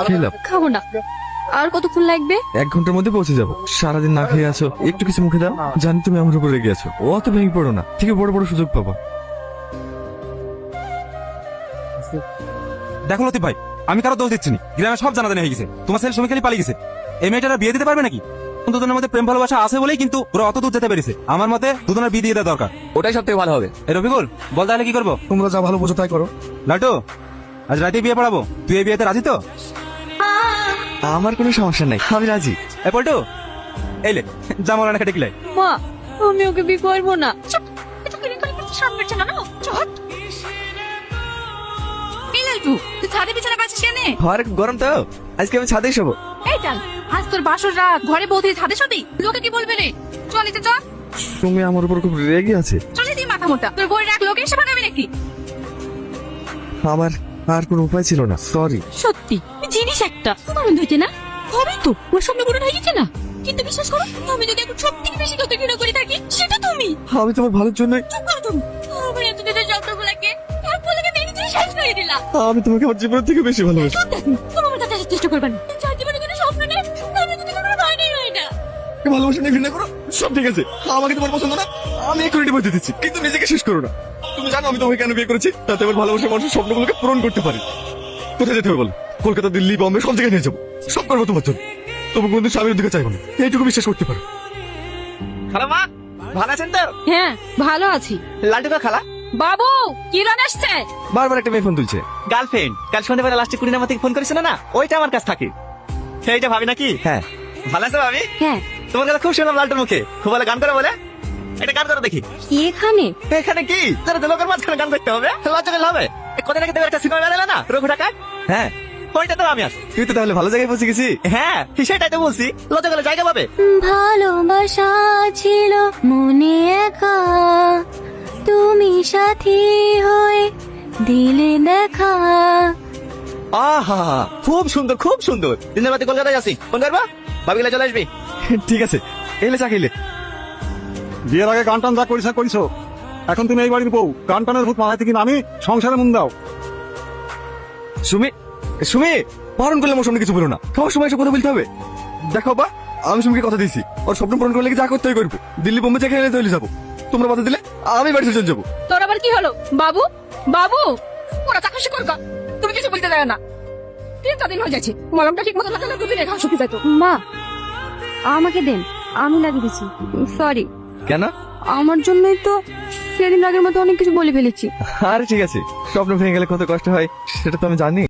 খেলাম। খাবো না। আর কতক্ষণ লাগবে? 1 ঘন্টার মধ্যে পৌঁছে যাবো। সারাদিন না খেয়ে আছো, একটু কিছু মুখে দাও। জানি তুমি আমার উপরে রেগে আছো, অত ভেঙে পড়ো না, ঠিক বড় বড় সুযোগ পাবা। দেখো লতিফ ভাই, আমি কারো দোষ দিচ্ছি না, গ্রামে সব জানাজানি হয়ে গেছে, তোমার ছেলে সমীখালি পালিয়ে গেছে। এই মেয়েটারা বিয়ে দিতে পারবে নাকি? দুজনের মধ্যে প্রেম ভালোবাসা আছে বলেই কিন্তু ওরা অত দূর যেতে পেরেছে। আমার মতে দুজনের বিয়ে দিয়ে দেওয়া দরকার। ওটাই সব থেকে ভালো হবে। এই রফিকুল, বল তাহলে কি করবো? তোমরা যা ভালো বোঝো তাই করো। লাটু, আজ রাতে বিয়ে পড়াবো, তুই এই বিয়েতে রাজি তো? আমার কোনো সমস্যা নাই, আমি রাজি। এ পল্টু, এই লে জামাল অনেক টেকলাই। মা, আমি ওকে বিয়ে করবো না। চুপ, এটা কি রেকর্ডিং করতে সামনে হচ্ছে না? চট। এই লালটু, তুই ছাদে বিছানা পাচ্ছিস কেন? আর গরম তো, আজকে আমি ছাদে শোবো। এই চল, আজ তোর বাসর রাত, ঘরে বউ দিয়ে ছাদে শুবি? লোকে কি বলবে রে? চল এতে চল। তুমি আমার উপর খুব রেগে আছে। চলে তুই মাথা মোটা, তোর বই রাখ, লোকে এসে ভাগাবি নাকি? আমার আর কোনো উপায় ছিল না, সরি। সত্যি তুই জিনিস একটা, তোমার মনে হয়েছে না? হবে তো, ওর স্বপ্ন পূরণ হয়ে গেছে না? কিন্তু বিশ্বাস করো, আমি যদি এখন সব থেকে বেশি কত ঘৃণা করে থাকি, সেটা তুমি। আমি তোমার ভালোর জন্য, চুপ করো তুমি। আমার এত দিনের স্বপ্নগুলোকে তারপরে মেরে দিয়ে শেষ করে দিলা। আমি তোমাকে আমার জীবনের থেকে বেশি ভালোবাসি। তুমি আমার কাছে আসার চেষ্টা করবে না। যার জীবনে কোনো স্বপ্ন নেই, তাদের যদি কোনো ভয় নেই হয় না। ভালোবাসা নিয়ে ঘৃণা করো, সব ঠিক আছে। আমাকে তোমার পছন্দ না, আমি এক্ষুনি ডিভোর্স দিচ্ছি, কিন্তু নিজেকে শেষ করো না। তুমি জানো আমি তোমাকে কেন বিয়ে করেছি? তাতে আমার ভালোবাসার মানুষের স্বপ্নগুলোকে পূরণ করতে পারি। কোথায় যেতে হবে বলো? কলকাতা, দিল্লি, বম্বে, সব জায়গায় নিয়ে যাবো। সব করবো তোমার জন্য। তবু কোনদিন স্বামীর দিকে চাইবো না, এইটুকু বিশ্বাস করতে পারো। খালা মা, ভালো আছেন তো? হ্যাঁ, ভালো আছি। লালটুকা খালা, বাবু, কিরণ আসছে? বারবার একটা মেয়ে ফোন তুলছে। গার্লফ্রেন্ড কাল সন্ধ্যাবেলা লাস্টে কুড়ি নাম্বার থেকে ফোন করেছিল না, ওইটা আমার কাছে থাকে। সেইটা ভাবি নাকি? হ্যাঁ। ভালো আছে ভাবি? হ্যাঁ। তোমার কথা খুব শুনলাম লালটুর মুখে, খুব ভালো গান করে বলে। এটা গান করে দেখি। কি এখানে? এখানে কি যারা লোকের মাঝখানে গান করতে হবে, লজ্জা পেলে হবে? কদিন আগে দেবের একটা সিনেমা বেরোলো না, রঘু ঢাকায়? হ্যাঁ, ওইটা তো আমি আছি। তুই তো তাহলে ভালো জায়গায় পৌঁছে গেছি। হ্যাঁ, সেটাই তো বলছি, লজ্জা পেলে জায়গা পাবে। ভালোবাসা ছিল মনে একা, তুমি সাথী হয়ে দিলে দেখা। আহা, খুব সুন্দর খুব সুন্দর। দিনের রাতে কলকাতায় আসি, ফোন করবা, ভাবি গেলে চলে আসবি। ঠিক আছে, এলে চাকিলে। বিয়ের আগে গান টান যা করিস করিস, এখন তুমি এই বাড়ির বউ, গান টানের ভূত মাথায় থেকে নামি সংসারে মন দাও। সুমি, সুমি, বারণ করলে আমার সামনে কিছু বলো না। সবার সময় এসে কথা বলতে হবে। দেখো বা, আমি সুমিকে কথা দিয়েছি, ওর স্বপ্ন পূরণ করলে কি যা করতে হয় করবো। দিল্লি, বোম্বে যেখানে এলে তৈরি যাবো। তোমরা বাধা দিলে আমি বাড়ি চলে যাবো। তোর আবার কি হলো? বাবু, বাবু, ওরা চাকরি কর, তুমি কিছু বলতে দেয় না। 3 দিন হয়ে যাচ্ছে, মলমটা ঠিক মতো লাগালে দুদিন রেখা শুকিয়ে যেত। মা, আমাকে দেন, আমি লাগিয়ে দিচ্ছি। সরি। কেন? আমার জন্যই তো সেদিন আগের মতো অনেক কিছু বলে ফেলেছি। আরে ঠিক আছে, স্বপ্ন ভেঙে গেলে কত কষ্ট হয় সেটা তো আমি জানি।